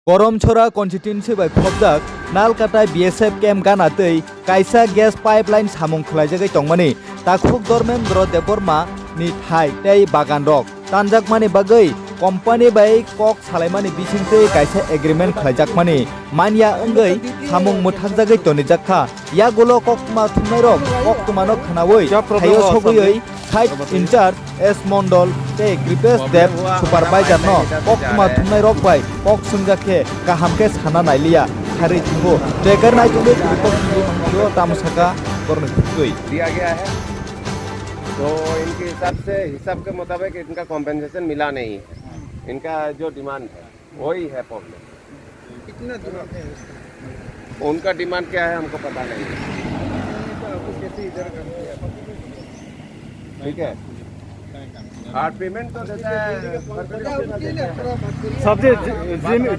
करमछरा कन्स्टिट्युन्सि bai khobjak nalkata BSF camp gana tei kaisa gas pipeline samung khlaijagui tongmani takhuk Dharmendra Deborma ni thai tei bagan rok tanjakmani bagui company bai kok salaimani bisingtei kaisa agreement khlaijakmani mania ongoi samung muthakjagui tonijakha yagulo kokma thumnai rok koktumano khanawi thayo sogui site incharge S Mondol tei Gripesh Dev supervisor no kokma thumnai rok bai kok sungjakhe kahamke sana nailiya hari thingo ट्रेकर नाइटुंगे जो तामसका करने कोई दिया गया है तो इनके हिसाब के मुताबिक इनका कॉम्पेंसेशन मिला नहीं है। इनका जो डिमांड है वही है प्रॉब्लम। कितना डिमांड है? उनका डिमांड क्या है हमको पता नहीं है। ठीक है और पेमेंट तो देता है सबसे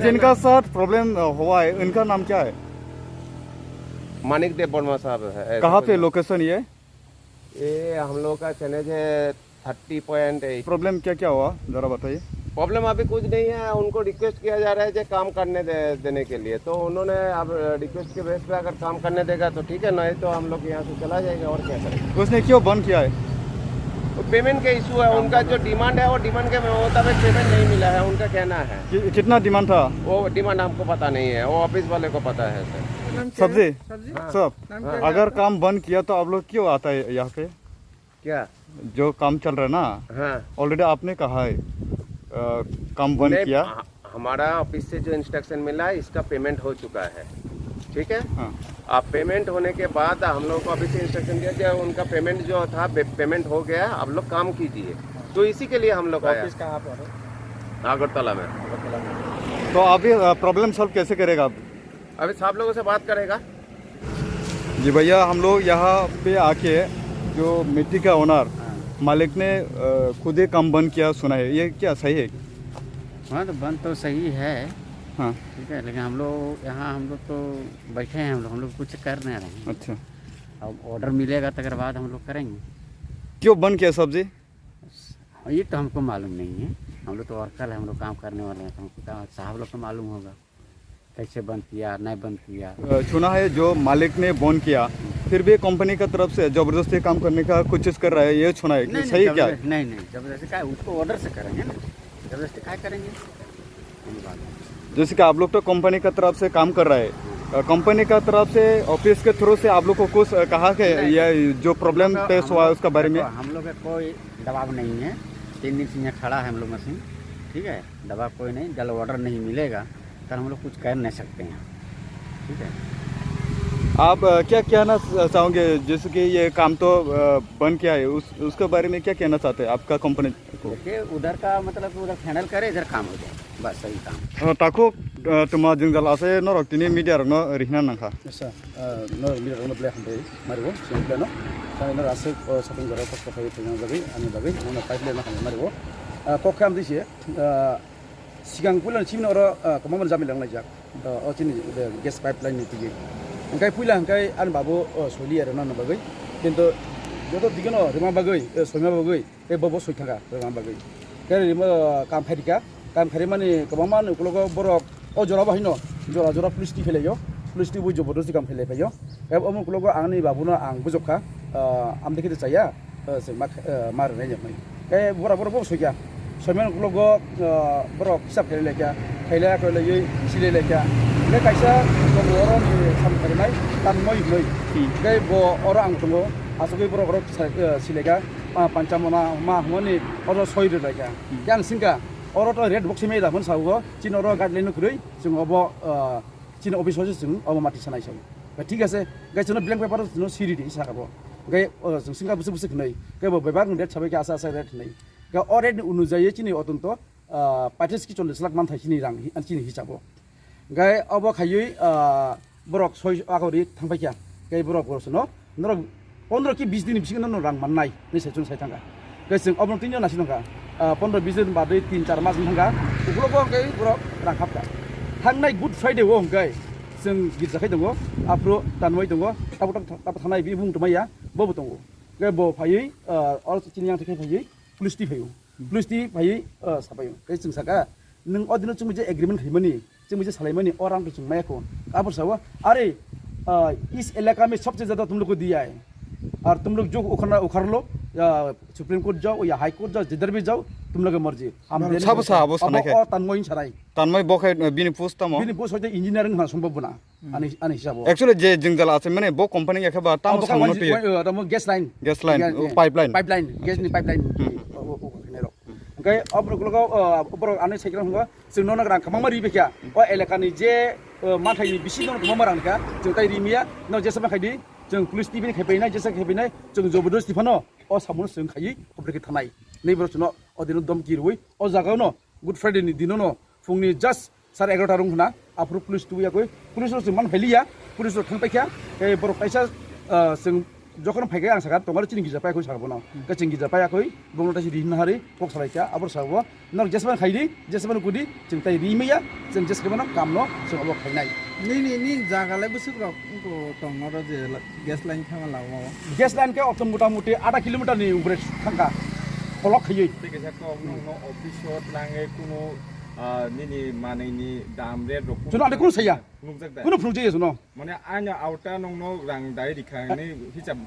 जिनका साथ प्रॉब्लम हुआ है उनका नाम क्या है? मानिक देव वर्मा साहब है। कहाँ पे लोकेशन ये हम लोग का चैलेंज है 30.8। प्रॉब्लम क्या क्या हुआ जरा बताइए। प्रॉब्लम अभी कुछ नहीं है। उनको रिक्वेस्ट किया जा रहा है जो काम करने देने के लिए, तो उन्होंने अब रिक्वेस्ट के बेस पे अगर काम करने देगा तो ठीक है, नहीं तो हम लोग यहाँ से चला जाएगा और क्या करेंगे। उसने क्यों बंद किया है? पेमेंट का इशू है। उनका जो डिमांड है वो डिमांड के मुताबिक पेमेंट नहीं मिला है, उनका कहना है। कितना डिमांड था? वो डिमांड हमको पता नहीं है, वो ऑफिस वाले को पता है सर। सब्जी हाँ। सब अगर काम बंद किया तो आप लोग क्यों आता है यहाँ पे? क्या जो काम चल रहा है ना, हाँ ऑलरेडी आपने कहा है काम बंद किया। हमारा ऑफिस से जो इंस्ट्रक्शन मिला है इसका पेमेंट हो चुका है, ठीक है। हाँ। आप पेमेंट होने के बाद हम लोग को ऑफिस से इंस्ट्रक्शन दिया कि उनका पेमेंट जो था पेमेंट हो गया, आप लोग काम कीजिए। तो इसी के लिए हम लोग ऑफिस कहाँ पर है? अगरतला में। तो अभी प्रॉब्लम सॉल्व कैसे करेगा आप? अभी सब लोगों से बात करेगा। जी भैया, हम लोग यहाँ पे आके जो मिट्टी का ओनर मालिक ने खुद ही काम बंद किया सुना है, ये क्या सही है? हाँ तो बंद तो सही है, हाँ ठीक है, लेकिन हम लोग यहाँ तो बैठे हैं, हम लोग कुछ कर नहीं रहे हैं। अच्छा, अब ऑर्डर मिलेगा तकर बाद हम लोग करेंगे। क्यों बंद किया सब्जी? ये तो हमको मालूम नहीं है, हम लोग तो वर्कर है, हम लोग काम करने वाले हैं, तो हमको साहब लोग को मालूम होगा कैसे बंद किया नहीं बंद किया। सुना है जो मालिक ने बंद किया फिर भी कंपनी का तरफ से जबरदस्ती काम करने का कोशिश कर रहा है, ये सुना है कि सही क्या है? नहीं जबरदस्ती क्या, उसको ऑर्डर से करेंगे ना, जबरदस्ती क्या करेंगे। जैसे कि आप लोग तो कंपनी का तरफ से काम कर रहा है, कंपनी का तरफ से ऑफिस के थ्रू से आप लोग को कुछ कहा कि ये जो प्रॉब्लम पेश हुआ है उसका बारे में? हम लोग का कोई दबाव नहीं है, 3 दिन से यहाँ खड़ा है हम लोग मशीन, ठीक है, दबाव कोई नहीं। जब ऑर्डर नहीं मिलेगा तो हम लोग कुछ कर नहीं सकते हैं, ठीक है। आप क्या कहना चाहोगे, जैसे कि ये काम तो बंद किया है, उसके बारे में क्या कहना चाहते हैं आपका कंपनी को? देखिए उधर का मतलब उधर हैंडल करे, इधर काम हो जाए, बस सही काम। ताको तुमा जंगल आसे नरकतिनि मीडिया रनो रिहना नखा ऐसा नर मीडिया रनो ब्लैक हंडे मारिबो सिंपल नो सारे नर आसे शॉपिंग करो फर्स्ट कफे फैना लगे आने लगे उन पाइपलाइन ना मारिबो कोखाम दिसे सिगां पुलन चिमन और कममन जामि लांनाय जाक अचिनि गेस पाइपलाइन नि तिगे ओंखाय पुइला ओंखाय आन बाबो सोलि आरो ना बागै किन्तु जतो दिगनो रिमा बागै सयमा बागै ए बबो सयथागा रिमा बागै के रिमा काम फारिका काम खारि माने गोबांमान उकलग बरक ओ जरा बाहिनो जरा पुलिस टी फेलायो पुलिस टी बु जबरदस्ती काम फेलाय फायो ए अमुकलग आंनि बाबुनो आं बुजखा आम देखि जाया जों मार नाय जमै ए बराबर बो सयया सयमान उकलग बरक हिसाब फेलायलायका फायला कयलायै सिलायलायका ले कायसा गमरो नि सामखारिनाय तानमय नै गे बो अर आं दङो आसगै बरक सिलायका पांचामना मा हमनि अर सयरलायका यां सिंगा और तो रेड बक्स में दामन सावो चिन और गाइडलाइन खुरै जों अब चिन अफिस हो जों अब माथि सानाय साव ठीक আছে guys no blank paper no सिरि दि साखाबो गे जों सिंगा बुसु बुसु खनै गे बेबाग डेट साबाय के आसा आसा रेट नै गे ऑलरेडी उनुजायै चिनि अतन्त 35 की 40 लाख मान थाइसिनि रां चिनि हिसाबो गे अब खायै बरक 6 आगरि थांबायया गे बरक बरसनो नर 15 की 20 दिन बिसिगन नो रां माननाय नै सेजन सायथांगा गे जों अब 3 दिन नासिनगा 15-20 दिन बाद 3-4 मास थांगा उग्रब ओंखाय बरक रांखाबगा थांनाय गुड फ्राइडे वो ओंखाय जों गिरजाखाय दङ आप्रो दानमै दङ ताब थानाय बि बुंथमाया बबो दङ गे बो फायै अर चिनियां थै फायै पुलिस टी फायो पुलिस टी फायै साबायो गे जों सागा नों अदिनो जों जे एग्रीमेंट हैमनि जों मुझे सलाइमानी और आंख जों माया कौन आप सावा अरे इस इलाका में सबसे ज़्यादा तुम लोग को दिया है और तुम लोग जो उखाड़ लो या सुप्रीम कोर्ट जाओ या हाई कोर्ट जाओ जिधर भी जाओ तुम लोग की मर्जी हम साबो साबो सानाखे और तन्मयन सराय तानमय बखे बिनि पोस्ट तामो बिनि पोस्ट होते इंजीनियरिंग होना संभव बना आने हिसाब एक्चुअली जे जोंजाला आसे माने बो कंपनी एखेबा तामो सामनो ते तमो गैस लाइन पाइपलाइन गैस नि पाइपलाइन ओके अब लोगों ऊपर आने सेक्टर होगा जों न नगरां खामामारि बेखिया ओ एलेकानि जे माथायनि बिसि दं खामामारां का जों ताइ रिमिया न जेसे माखायदि जों पुलिस टिभिनि खेबैनाय जेसे खेबैनाय जों जबरदस्ति फानो अ सामनो जों खायि खबरखे थानाय नै बरसनो अदिनो दमकि रुइ अ जागावनो गुड फ्राइडे नि दिननो फुंनि जस्ट 11:30 रंग होना आफरो पुलिस टुयाखै पुलिस जों मान फैलिया पुलिस थांफैखा ए बर पैसा जों जखन फैगे आं सागा तंगार चिनि गिजापायखै सागबनो का चिनि गिजापायाखै बंगलादेश रिहिन हारि पक सलाइका आबर सागो न जेसेबां खायदि जेसेबां गुदि जों ताइ रिमिया जों जेसेबां कामनो जों अब खायनाय नि जागालाय बोसोराव दंर जे गेस लाइन थाङा लाव गेस लाइन के अतम मोटामुटी आधा किलोमीटर नि उब्रे थांका फलक खयै अफिसत लाङे कुनो निनि मानैनि दाम रे रख जुन आले कुन सैया नुजक कुनो फुंजे जुनो माने आnya आवटा नंनो रां दाइ रिखानि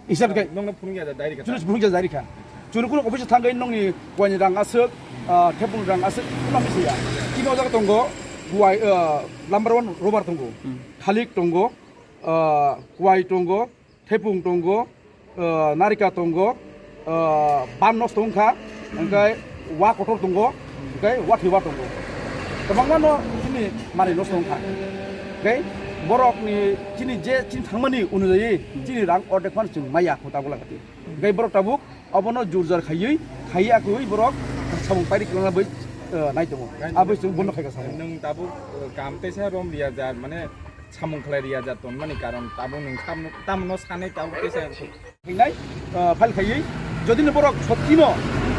हिसाब के नंनो फुंगिया दाइ रिखा जुन फुंजे जारिखा जुन कुनो अफिस थांगै नंनि गयनि रां आसो टेबुल रां आसो कुनो मिसैया किनो जागा दंगो गुवाय नम्बर 1 रबार दंगो थालिक दंगो गुवाय दंगो टेपुं दंगो नारिका दंगो बाननस दंखा ओमफ्राय वा कटर दंगो ओमफ्राय वा थेवा दंगो गोबांनो दिनै मारै नस दंखा ओमफ्राय बरकनि दिनै जे दिनै थांमानि अनुजायै दिनै रां अर्धेक फान जों माइया खोथाबो लागाति ओमफ्राय बरक ताबुक अबनो जुरजार खायै बरक साबुं पाइरि खालामनाबै नाय दङ आबै जों बन्द खायगा साबुं नों दाबु कामतेसा रम रिया जा माने सामुं खलाय रिया जा तन माने कारण ताबु नों तामनो सानै ताबु तेसा फैनाय फाइल खायै যদি বরক সত্যিনো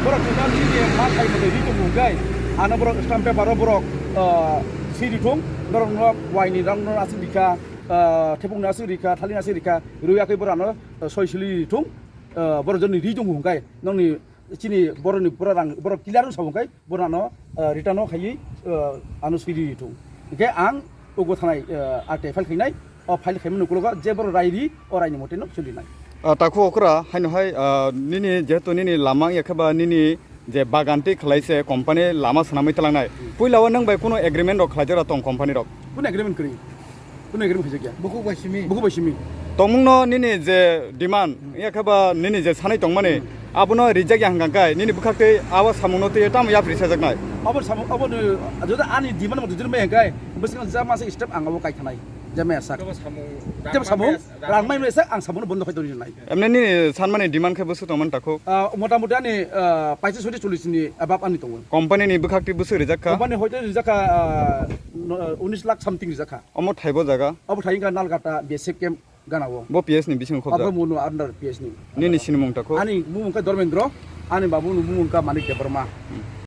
বরক যদি মা খাই মতে রিটো মুগাই আনা বরক স্টাম্প পেপার বরক সিরিথং বরক ওয়াইনি রাং আছে রিকা টেপুং আছে রিকা থালি আছে রিকা রুয়াকৈ বরানো সয়সলি রিথং বরক জনি রিটো মুগাই নংনি চিনি বরনি পুরা রাং বরক কিলারু সাবুগাই বরানো রিটাनो खायै आनो सिरि रिथं ओके आं ओगो थानाय आटे फाइल खायनाय फाइल खायमन नकुलगा जे बर रायरि अरायनि मतेनो सोलिनाय ताखु ओकरा हाइनहाय निनि जेहेतु निनि लामा एखेबा निनि जे बागानति खलाइसे कंपनी लामा सनामै तलांनाय पुइलाव नों बाय कुनो एग्रीमेंट रक खलाजरा तंग कंपनी रक कुन एग्रीमेंट करि कुन एग्रीमेंट खैजा बुकु बासिमी तमुंनो निनि जे डिमांड एखेबा निनि जे सानै तंमाने आबनो रिजेक्ट यांगांगाय निनि बुखाखै आवा सामुनो ते ताम या फ्रिसा जगनाय अब सामु अब जदा आनि डिमांड मते जर मेगाय बसिन जा मासे स्टेप आंगाव कायखानाय जामे sak जब सामु रांमाय मेसा आं सामुनो बन्द खायदो नाय एमने नि सानमाने डिमांड खै बसु तमन ताखौ मोटा मोटा नि 45-40 नि अबाब आनि दङ कंपनी नि बुखाखै बसु रिजेक्ट कंपनी होयतो रिजेक्ट 19 लाख समथिं रिजेक्ट अमो थाइबो जागा अब थाइगा नालगाटा बेसेक केम गानावो बो पीएस नि बिसिं खबजा अब मुनो अंडर पीएस नि निनि सिनमुं ताखौ आनि मुमुंका धर्मेन्द्र आनि बाबु मुमुंका मानिक देबरमा